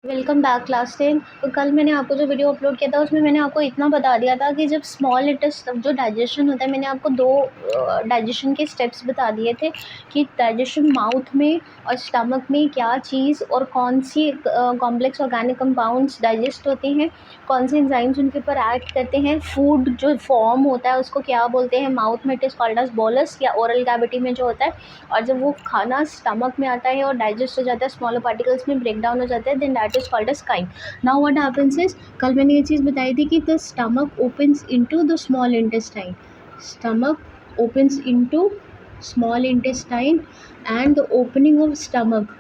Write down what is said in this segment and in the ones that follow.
Welcome back class 10। तो कल मैंने आपको जो वीडियो अपलोड किया था उसमें मैंने आपको इतना बता दिया था कि जब स्मॉल इंटेस्ट जो डाइजेशन होता है, मैंने आपको दो डाइजेशन के स्टेप्स बता दिए थे कि डाइजेशन माउथ में और स्टमक में क्या चीज़ और कौन सी कॉम्प्लेक्स ऑर्गेनिक कंपाउंड्स डाइजेस्ट होते हैं, कौन से एंजाइम्स उनके ऊपर एक्ट करते हैं, फूड जो फॉर्म होता है उसको क्या बोलते हैं, माउथ में it is called as bolus या ओरल कैविटी में जो होता है, और जब वो खाना स्टमक में आता है और डाइजेस्ट हो जाता है, स्मॉलर पार्टिकल्स में ब्रेक डाउन हो जाता है, then that is called as chyme. Now what happens is, कल मैंने ये चीज़ बताई थी कि the stomach opens into the small intestine, stomach opens into small intestine and the opening of stomach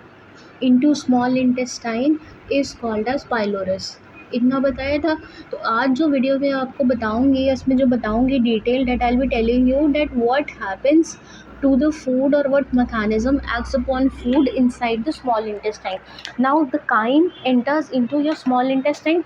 into small intestine is called as pylorus. इतना बताया था। तो आज जो वीडियो में आपको बताऊंगी, इसमें जो बताऊंगी detail, that I will be telling you that what happens to the food or what mechanism acts upon food inside the small intestine. Now the chyme enters into your small intestine.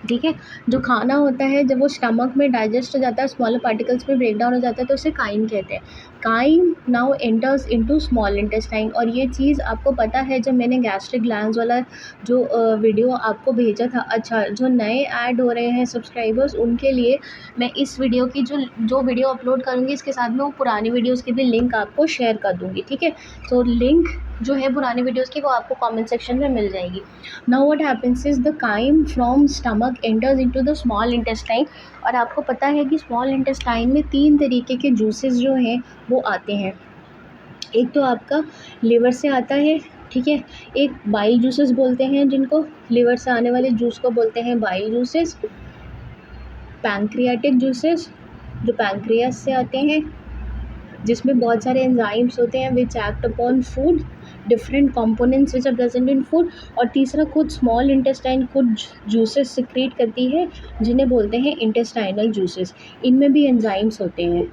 ठीक है, जो खाना होता है जब वो stomach में digest हो जाता है, स्मॉलर पार्टिकल्स में ब्रेक डाउन हो जाता है, तो उसे काइम कहते हैं। Chyme now enters into small intestine. और ये चीज़ आपको पता है, जब मैंने गैस्ट्रिक ग्लैंड्स वाला जो वीडियो आपको भेजा था, अच्छा जो नए ऐड हो रहे हैं सब्सक्राइबर्स उनके लिए मैं इस वीडियो की जो वीडियो अपलोड करूँगी, इसके साथ में वो पुरानी वीडियोज़ की भी लिंक आपको शेयर कर दूँगी। ठीक है, तो लिंक जो है पुरानी वीडियोज़ की वो आपको कॉमेंट सेक्शन में मिल जाएगी। Now what happens is the chyme from stomach enters into the small intestine। और आपको पता है कि स्मॉल इंटेस्टाइन में 3 तरीके के जूसेस जो हैं वो आते हैं। एक तो आपका लिवर से आता है, ठीक है, एक बाइल जूसेस बोलते हैं जिनको, लिवर से आने वाले जूस को बोलते हैं बाइल जूसेस। पैंक्रियाटिक जूसेस जो पैंक्रियास से आते हैं, जिसमें बहुत सारे एंजाइम्स होते हैं which act upon food, different components which are present in food. और तीसरा खुद स्मॉल इंटेस्टाइन खुद जूसेस सिक्रीट करती है जिन्हें बोलते हैं इंटेस्टाइनल जूसेस। इनमें भी एंजाइम्स होते हैं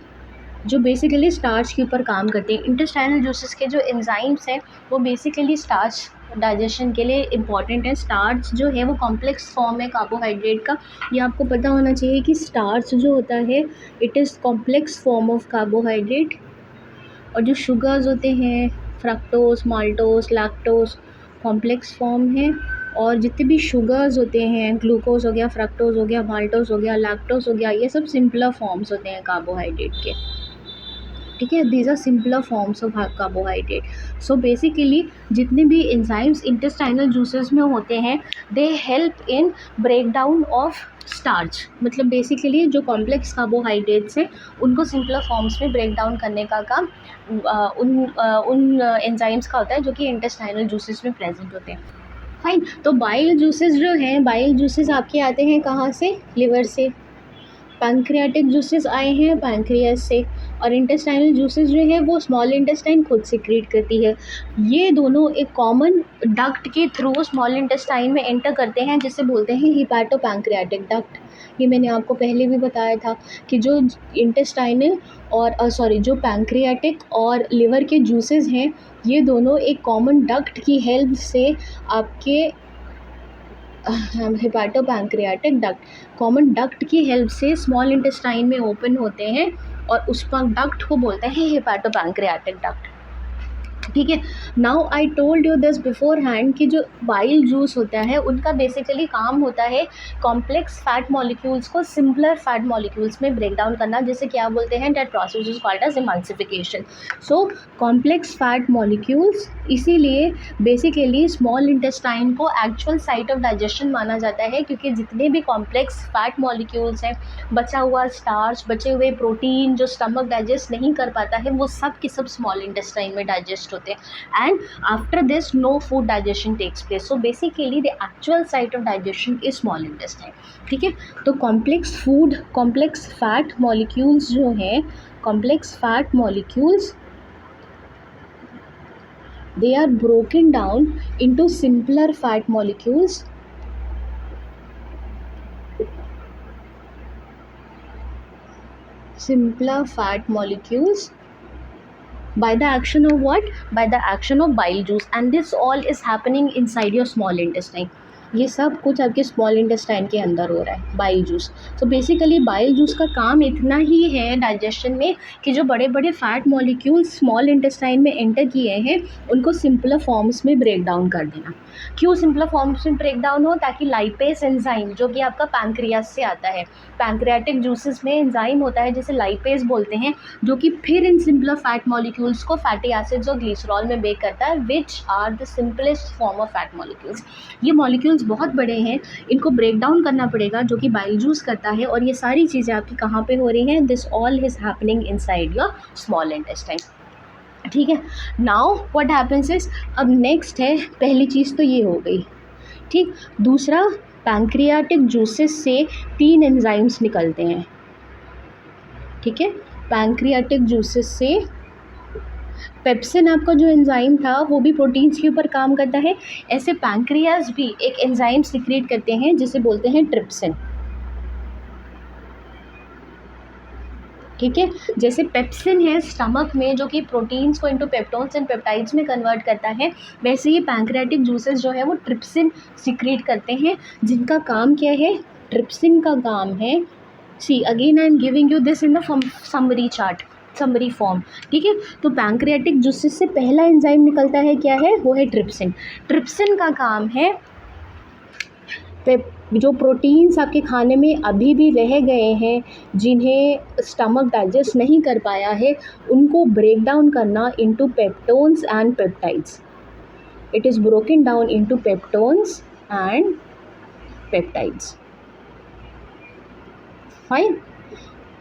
जो बेसिकली स्टार्च के ऊपर काम करते हैं। इंटेस्टाइनल जूसेस के जो एंजाइम्स हैं वो बेसिकली स्टार्च डाइजेशन के लिए इम्पॉर्टेंट है। स्टार्च जो है वो कॉम्प्लेक्स फॉर्म है कार्बोहाइड्रेट का। ये आपको पता होना चाहिए कि स्टार्च जो होता है it is complex form of carbohydrate, और जो शुगर्स होते हैं fructose, maltose, lactose complex form है। और जितने भी शुगर्स होते हैं, ग्लूकोज हो गया, फ्रक्टोज हो गया, माल्टोज हो गया, लैक्टोज हो गया, ये सब सिंपलर फॉर्म्स होते हैं कार्बोहाइड्रेट के। ठीक है, these are simpler forms of carbohydrate. So basically जितने भी एंजाइम्स इंटेस्टाइनल जूसेस में होते हैं they help in break down of starch. मतलब बेसिकली जो कॉम्प्लेक्स कार्बोहाइड्रेट्स हैं उनको सिंपलर फॉर्म्स में ब्रेक डाउन करने का काम उन एंजाइम्स का होता है जो कि इंटेस्टाइनल जूसेस में प्रेजेंट होते हैं। फाइन। तो बाइल जूसेस जो हैं, बाइल जूसेस आपके आते हैं कहाँ से, लिवर से। पैंक्रियाटिक जूसेस आए हैं पैंक्रियास से। और इंटेस्टाइनल जूसेस जो है वो स्मॉल इंटेस्टाइन खुद सिक्रीट करती है। ये दोनों एक कॉमन डक्ट के थ्रू स्मॉल इंटेस्टाइन में एंटर करते हैं जिसे बोलते हैं हिपैटो पैंक्रियाटिक डक्ट। ये मैंने आपको पहले भी बताया था कि जो इंटेस्टाइनल और जो पैंक्रियाटिक और लिवर के जूसेस हैं ये दोनों एक कॉमन डक्ट की हेल्प से आपके hepato pancreatic duct, common duct की हेल्प से स्मॉल इंटेस्टाइन में ओपन होते हैं और उस पर डक्ट को बोलते हैं हिपैटो पैंक्रियाटिक डक्ट। ठीक है, now I told you this before hand कि जो बाइल जूस होता है उनका बेसिकली काम होता है कॉम्प्लेक्स फैट मॉलिक्यूल्स को सिंपलर फैट मॉलिक्यूल्स में ब्रेक डाउन करना, जिसे क्या बोलते हैं, that process is called as emulsification. So complex fat molecules, इसीलिए बेसिकली स्मॉल इंटेस्टाइन को एक्चुअल साइट ऑफ डाइजेशन माना जाता है, क्योंकि जितने भी कॉम्प्लेक्स फैट मॉलिक्यूल्स हैं, बचा हुआ स्टार्च, बचे हुए प्रोटीन जो स्टमक डाइजेस्ट नहीं कर पाता है, वो सब के सब स्मॉल इंटेस्टाइन में डाइजेस्ट होते हैं। And after this no food digestion takes place. So basically the actual site of digestion is small intestine. ठीक है, तो कॉम्प्लेक्स फैट मॉलिक्यूल्स जो हैं, complex fat molecules they are broken down into simpler fat molecules, by the action of what? By the action of bile juice, and this all is happening inside your small intestine. ये सब कुछ आपके small intestine के अंदर हो रहा है, bile juice. तो बेसिकली बाइल जूस का काम इतना ही है डाइजेशन में कि जो बड़े बड़े फैट मॉलिक्यूल्स स्मॉल इंटेस्टाइन में एंटर किए हैं उनको सिंपलर फॉर्म्स में ब्रेक डाउन कर देना। क्यों सिंपलर फॉर्म्स में ब्रेक डाउन हो? ताकि लाइपेस एंजाइम जो कि आपका पैंक्रियास से आता है, पैंक्रियाटिक जूसेस में एंजाइम होता है जिसे लाइपेस बोलते हैं, जो कि फिर इन सिंपलर फैट मॉलिक्यूल्स को फैटी एसिड्स और ग्लिसरॉल में ब्रेक करता है, which are the simplest form of fat molecules. ये मॉलिक्यूल्स बहुत बड़े हैं, इनको ब्रेक डाउन करना पड़ेगा, जो कि बाइल जूस करता है। और ये सारी चीज़ें आपकी कहाँ पे हो रही हैं? This all is happening inside your small intestine. ठीक है, नाउ व्हाट हैपेंस इज, अब नेक्स्ट है, पहली चीज़ तो ये हो गई, ठीक। दूसरा, पैंक्रियाटिक जूसेस से 3 एंजाइम्स निकलते हैं, ठीक है। पैंक्रियाटिक जूसेस से पेप्सिन आपका जो एंजाइम था वो भी प्रोटीन्स के ऊपर काम करता है। ऐसे पैंक्रियाज भी एक एंजाइम सीक्रेट करते हैं जिसे बोलते हैं ट्रिप्सिन, ठीक है। जैसे पेप्सिन है स्टमक में जो कि प्रोटीन्स को इनटू पेप्टोन्स एंड पेप्टाइड्स में कन्वर्ट करता है, वैसे ही पैंक्रियाटिक जूसेस जो है वो ट्रिप्सिन सीक्रेट करते हैं, जिनका काम क्या है? ट्रिप्सिन का काम है, see again I am giving you this in the summary chart, summary form, ठीक है। तो पैंक्रियाटिक जूसेस से पहला एंजाइम निकलता है, क्या है वो? है ट्रिप्सिन। ट्रिप्सिन का काम है जो प्रोटीन्स आपके खाने में अभी भी रह गए हैं, जिन्हें स्टमक डाइजेस्ट नहीं कर पाया है, उनको ब्रेक डाउन करना into peptones and peptides. It is broken down into peptones and peptides, fine.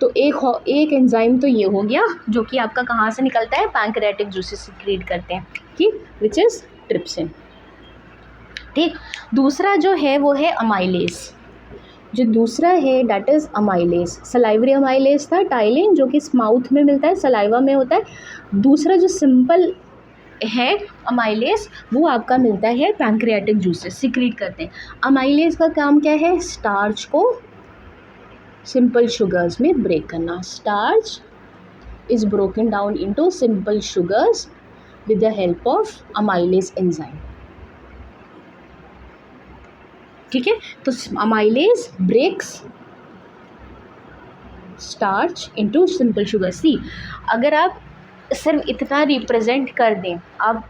तो एक एंजाइम तो ये हो गया जो कि आपका कहाँ से निकलता है? पैंक्रियाटिक जूसेस सीक्रेट करते हैं, ठीक, विच इज़ ट्रिप्सिन, ठीक। दूसरा जो है वो है अमाइलेज। जो दूसरा है that is amylase. Salivary amylase था टाइलिन, जो कि माउथ में मिलता है, सलाइवा में होता है। दूसरा जो सिंपल है अमाइलेज, वो आपका मिलता है पैंक्रियाटिक जूसेस सीक्रेट करते हैं। अमाइलेज का काम क्या है? स्टार्च को सिंपल शुगर्स में ब्रेक करना। Starch is broken down into simple sugars with the help of amylase enzyme, ठीक है। तो amylase breaks starch into simple sugar. See, अगर आप सिर्फ इतना रिप्रेजेंट कर दें, आप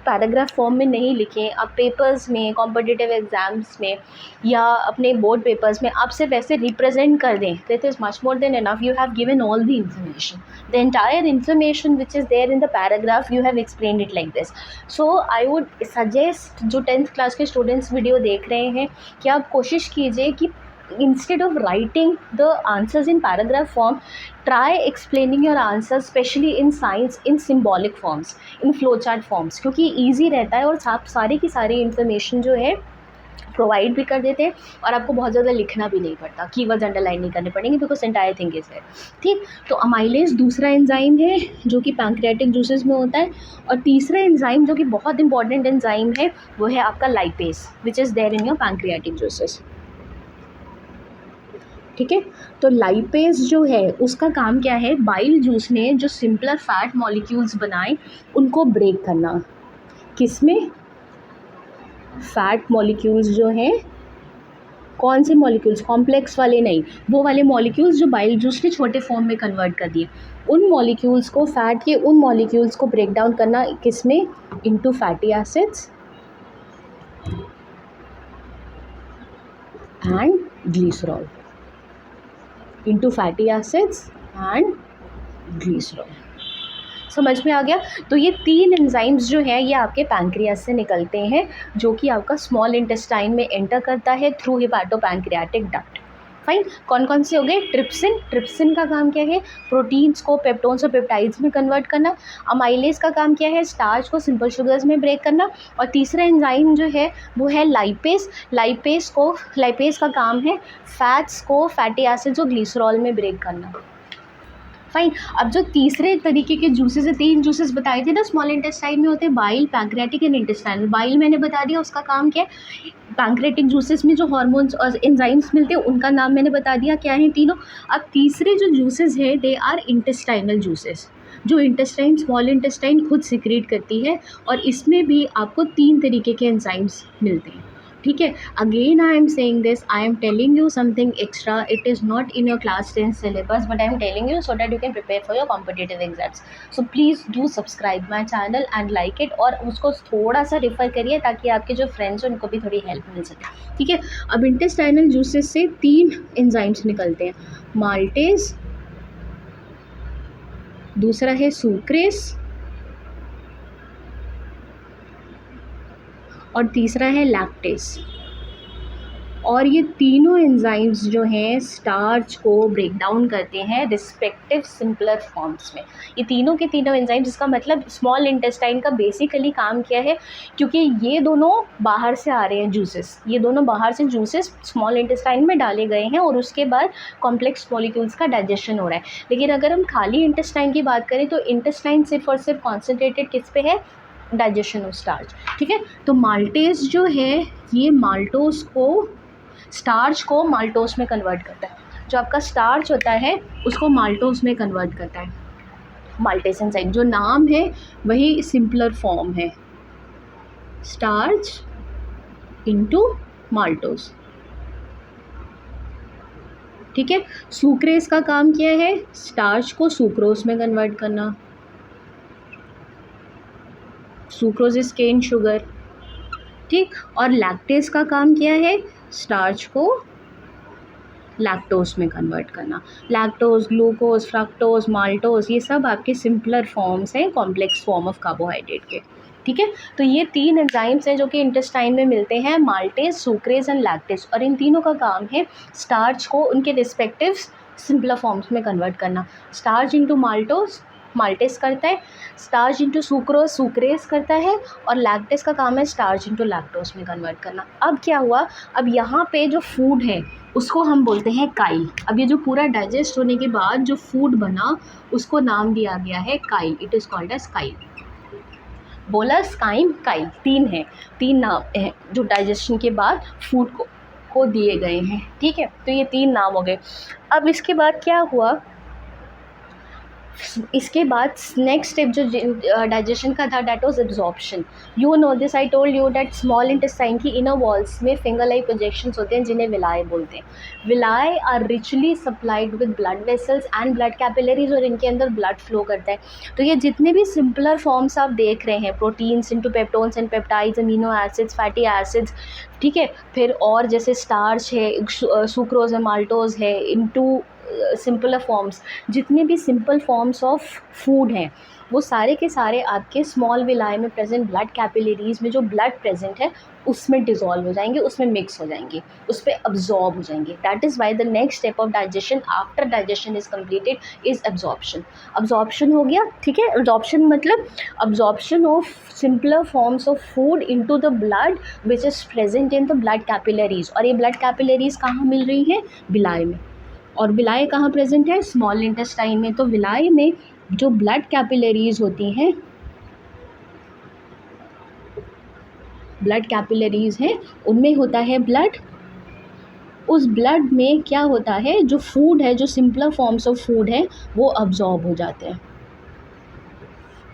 पैराग्राफ फॉर्म में नहीं लिखें, आप पेपर्स में, कॉम्पिटिटिव एग्जाम्स में या अपने बोर्ड पेपर्स में आप सिर्फ ऐसे रिप्रेजेंट कर दें, that is much more than enough. You have given all the information, the entire information which is there in the paragraph, you have explained it like this. So I would suggest, जो 10th class के students video देख रहे हैं, कि आप कोशिश कीजिए कि instead of writing the answers in paragraph form, try explaining your answers, especially in science, in symbolic forms, in flowchart forms, क्योंकि easy रहता है और आप सारी की सारी information जो है प्रोवाइड भी कर देते हैं और आपको बहुत ज़्यादा लिखना भी नहीं पड़ता, कीवर्ड्स अंडरलाइन नहीं करने पड़ेंगे, बिकॉज एंटायर थिंग इज है, ठीक। तो अमाइलेज दूसरा एंजाइम है जो कि पैंक्रियाटिक जूसेस में होता है। और तीसरा एंजाइम जो कि बहुत इंपॉर्टेंट एंजाइम है वो है आपका lipase, which is there in your pancreatic juices, ठीक है। तो लाइपेज जो है उसका काम क्या है? बाइल जूस ने जो सिंपलर फैट मॉलिक्यूल्स बनाए उनको ब्रेक करना। किसमें? फैट मॉलिक्यूल्स जो हैं, कौन से मॉलिक्यूल्स? कॉम्प्लेक्स वाले नहीं, वो वाले मॉलिक्यूल्स जो बाइल जूस ने छोटे फॉर्म में कन्वर्ट कर दिए, उन मॉलिक्यूल्स को, फैट के उन मॉलिक्यूल्स को ब्रेक डाउन करना। किसमें? Into fatty acids and glycerol, into fatty acids and glycerol। समझ में आ गया? तो ये 3 एंजाइम्स जो है ये आपके पैंक्रियास से निकलते हैं, जो कि आपका स्मॉल इंटेस्टाइन में एंटर करता है थ्रू हिपाटोपैंक्रियाटिक डक्ट। फाइन, कौन कौन से हो गए? ट्रिप्सिन। ट्रिप्सिन का काम क्या है? प्रोटीन्स को पेप्टोन्स और पेप्टाइड्स में कन्वर्ट करना। अमाइलेज का काम क्या है? स्टार्च को सिंपल शुगर्स में ब्रेक करना। और तीसरा एंजाइम जो है वो है लाइपेज। लाइपेज का काम है फैट्स को फैटी एसिड्स और ग्लिसरॉल में ब्रेक करना। फाइन, अब जो तीसरे तरीके के जूसेस है, 3 जूसेस बताए थे ना स्मॉल इंटेस्टाइन में होते हैं, bile, pancreatic and intestinal. Bile मैंने बता दिया उसका काम क्या है। पैंक्रियाटिक जूसेस में जो हार्मोन्स और एंजाइम्स मिलते हैं उनका नाम मैंने बता दिया क्या है तीनों। अब तीसरे जो जूसेस है दे आर इंटेस्टाइनल जूसेस, जो इंटेस्टाइन, स्मॉल इंटेस्टाइन खुद सिक्रेट करती है, और इसमें भी आपको 3 तरीके के एंजाइम्स मिलते हैं। ठीक है, again I am saying this, I am telling you something extra, it is not in your class 10 syllabus, but I am telling you so that you can prepare for your competitive exams. So please do subscribe my channel and like it, और उसको थोड़ा सा refer करिए ताकि आपके जो friends हैं उनको भी थोड़ी हेल्प मिल सके. ठीक है, अब इंटेस्टाइनल जूसेस से 3 एंजाइम्स निकलते हैं, माल्टेज, दूसरा है सुक्रेस और तीसरा है लैक्टेस. और ये तीनों एंजाइम्स जो हैं स्टार्च को ब्रेक डाउन करते हैं रिस्पेक्टिव सिंपलर फॉर्म्स में. ये तीनों के तीनों एंजाइम्स, जिसका मतलब स्मॉल इंटेस्टाइन का बेसिकली काम क्या है, क्योंकि ये दोनों बाहर से आ रहे हैं जूसेस, ये दोनों बाहर से जूसेस स्मॉल इंटेस्टाइन में डाले गए हैं और उसके बाद कॉम्प्लेक्स मॉलिक्यूल्स का डाइजेशन हो रहा है. लेकिन अगर हम खाली इंटेस्टाइन की बात करें तो इंटेस्टाइन सिर्फ और सिर्फ कॉन्सेंट्रेटेड किस पे है, डाइजेशन ऑफ स्टार्च. ठीक है, तो माल्टेज जो है ये माल्टोस को, स्टार्च को माल्टोस में कन्वर्ट करता है. जो आपका स्टार्च होता है उसको माल्टोस में कन्वर्ट करता है. माल्टेस एंजाइम जो नाम है वही सिंपलर फॉर्म है, स्टार्च इनटू माल्टोस. ठीक है, सुक्रेस का काम क्या है, स्टार्च को सुक्रोज में कन्वर्ट करना. Sucrose is cane sugar. ठीक, और लैक्टेस का काम क्या है, स्टार्च को लैक्टोज में कन्वर्ट करना. लैक्टोज, ग्लूकोज, फ्रक्टोज, माल्टोज, ये सब आपके सिंपलर फॉर्म्स हैं कॉम्प्लेक्स फॉर्म ऑफ कार्बोहाइड्रेट के. ठीक है, तो ये 3 एंजाइम्स हैं जो कि इंटेस्टाइन में मिलते हैं, माल्टेज, सुक्रेज एंड लैक्टेज, और इन तीनों का काम है स्टार्च को उनके रिस्पेक्टिव सिंपलर फॉर्म्स में कन्वर्ट करना. स्टार्च इंटू माल्टोज माल्टेस करता है, स्टार्च इंटू सुक्रोज सुक्रेज करता है, और लैक्टेस का काम है स्टार्च इंटू लैक्टोज में कन्वर्ट करना. अब क्या हुआ, अब यहाँ पे जो फूड है उसको हम बोलते हैं काइल. अब ये जो पूरा डाइजेस्ट होने के बाद जो फूड बना उसको नाम दिया गया है chyle. It is called as chyle. Bolus, chyme, chyle, 3 हैं, 3 नाम हैं जो डाइजेशन के बाद फूड को दिए गए हैं. ठीक है, तो ये 3 नाम हो गए. अब इसके बाद क्या हुआ, इसके बाद नेक्स्ट स्टेप जो डाइजेशन का था that was absorption. You know this, I told you that small intestine की इनर वॉल्स में फिंगर लाइक प्रोजेक्शंस होते हैं जिन्हें विलाई बोलते हैं. Villi are richly supplied with blood vessels and blood capillaries, और इनके अंदर ब्लड फ्लो करता है. तो ये जितने भी सिंपलर फॉर्म्स आप देख रहे हैं, proteins into peptones and peptides, amino acids, fatty acids, ठीक है, फिर और जैसे स्टार्च है, सुक्रोज है, माल्टोज है, इंटू सिंपलर फॉर्म्स, जितने भी सिंपल फॉर्म्स ऑफ फूड हैं वो सारे के सारे आपके स्मॉल विलाई में प्रेजेंट ब्लड कैपिलरीज में जो ब्लड प्रेजेंट है उसमें डिज़ोल्व हो जाएंगे, उसमें मिक्स हो जाएंगे, उस पर अब्जॉर्ब हो जाएंगे. That is why the next step of digestion after digestion is completed is absorption. Absorption हो गया. ठीक है, एब्जॉर्प्शन मतलब absorption of simpler forms of food into the blood which is present in the blood capillaries. और ये blood capillaries कहाँ मिल रही हैं, विलाई में. और विलाई कहाँ प्रेजेंट है, स्मॉल इंटेस्टाइन में. तो विलाई में जो ब्लड कैपिलरीज होती हैं, ब्लड कैपिलरीज हैं, उनमें होता है ब्लड. उस ब्लड में क्या होता है, जो फूड है, जो सिंपलर फॉर्म्स ऑफ फूड है वो अब्जॉर्ब हो जाते हैं.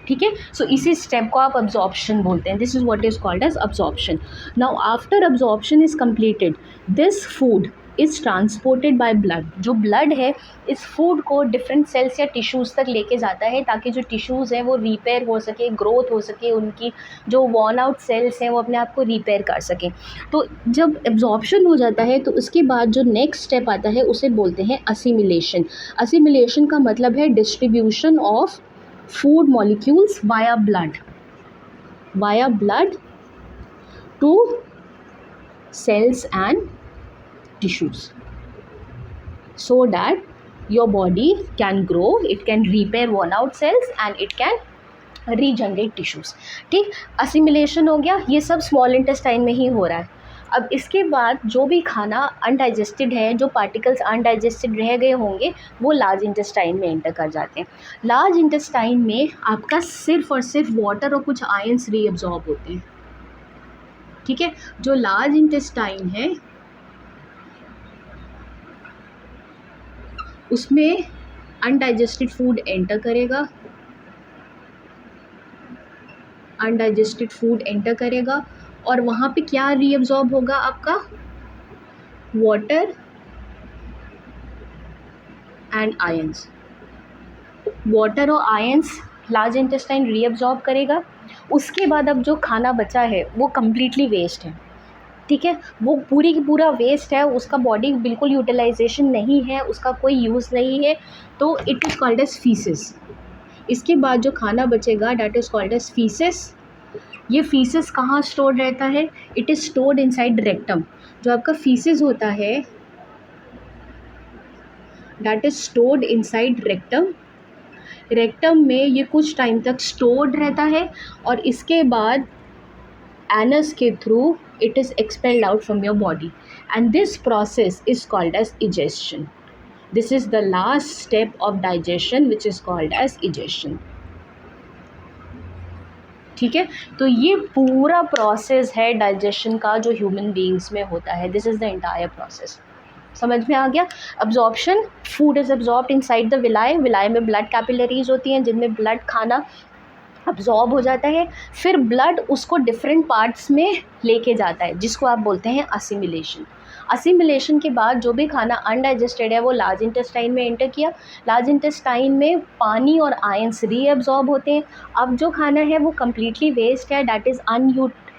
ठीक है, सो इसी स्टेप को आप अब्जॉर्प्शन बोलते हैं. This is what is called as absorption. Now after absorption is completed, this food is transported by blood. जो ब्लड है इस फूड को डिफरेंट सेल्स या टिश्यूज़ तक लेके जाता है ताकि जो टिश्यूज़ हैं वो रिपेयर हो सके, ग्रोथ हो सके, उनकी जो वॉर्न आउट सेल्स हैं वो अपने आप को रिपेयर कर सकें. तो जब एब्जॉर्प्शन हो जाता है तो उसके बाद जो नेक्स्ट स्टेप आता है उसे बोलते हैं असिमिलेशन. असिमिलेशन का मतलब है distribution of food molecules via blood to cells and tissues, so that your body can grow, it can repair worn out cells and it can regenerate tissues. ठीक, assimilation हो गया, ये सब स्मॉल इंटेस्टाइन में ही हो रहा है. अब इसके बाद जो भी खाना अनडाइजेस्टेड है, जो पार्टिकल्स अनडाइजेस्टेड रह गए होंगे वो लार्ज इंटेस्टाइन में एंटर कर जाते हैं. लार्ज इंटेस्टाइन में आपका सिर्फ और सिर्फ वाटर और कुछ आयंस रीअब्जॉर्ब होते हैं. ठीक है, जो लार्ज इंटेस्टाइन है उसमें अनडाइजेस्टेड फूड एंटर करेगा, अनडाइजेस्टेड फूड एंटर करेगा और वहाँ पे क्या रीअब्जॉर्ब होगा आपका, वाटर एंड आयंस। वाटर और आयंस लार्ज इंटेस्टाइन रीअब्जॉर्ब करेगा। उसके बाद अब जो खाना बचा है वो कम्प्लीटली वेस्ट है, ठीक है, वो पूरी की पूरा वेस्ट है, उसका बॉडी बिल्कुल यूटिलाइजेशन नहीं है, उसका कोई यूज़ नहीं है, तो it is called as faeces. इसके बाद जो खाना बचेगा that is called as faeces. ये फीसिस कहाँ स्टोर्ड रहता है, it is stored inside rectum. जो आपका फीसिस होता है that is stored inside rectum. Rectum में ये कुछ टाइम तक स्टोर्ड रहता है और इसके बाद एनस के through it is expelled out from your body, and this process is called as egestion. This is the last step of digestion which is called as egestion. ठीक है, तो ये पूरा प्रोसेस है डाइजेशन का जो ह्यूमन बींग्स में होता है। This is the entire process. समझ में आ गया। Absorption, food is absorbed inside the villi. Villi में ब्लड कैपिलरीज होती हैं जिनमें ब्लड खाना अब्जॉर्ब हो जाता है, फिर ब्लड उसको डिफरेंट पार्ट्स में लेके जाता है जिसको आप बोलते हैं असिमिलेशन। असिमिलेशन के बाद जो भी खाना अनडाइजेस्टेड है वो लार्ज इंटेस्टाइन में एंटर किया। लार्ज इंटेस्टाइन में पानी और आयंस रीअब्जॉर्ब होते हैं। अब जो खाना है वो कम्प्लीटली वेस्ट है, that is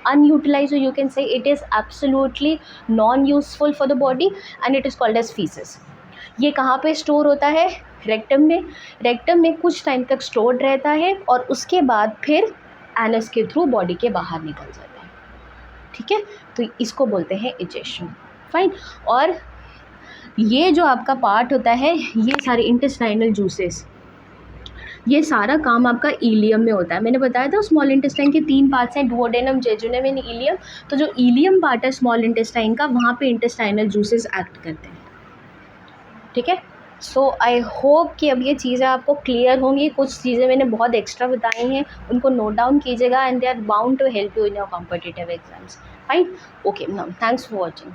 unutilized, or you can say it is absolutely non-useful for the body and it is called as feces. ये कहाँ पे स्टोर होता है, रेक्टम में। रेक्टम में कुछ टाइम तक स्टोर्ड रहता है और उसके बाद फिर एनस के थ्रू बॉडी के बाहर निकल जाता है, ठीक है, तो इसको बोलते हैं इजेशन। फाइन। और ये जो आपका पार्ट होता है, ये सारे इंटेस्टाइनल जूसेस, ये सारा काम आपका इलियम में होता है। मैंने बताया था स्मॉल इंटेस्टाइन के 3 पार्ट्स हैं, डुओडेनम, जेजुनम एंड इलियम। तो जो इलियम पार्ट है स्मॉल इंटेस्टाइन का, वहाँ पे इंटेस्टाइनल जूसेस एक्ट करते हैं, ठीक है। सो आई होप कि अब ये चीज़ें आपको क्लियर होंगी। कुछ चीज़ें मैंने बहुत एक्स्ट्रा बताई हैं, उनको नोट डाउन कीजिएगा and they are bound to help you in your competitive exams. Fine, okay, now thanks for watching.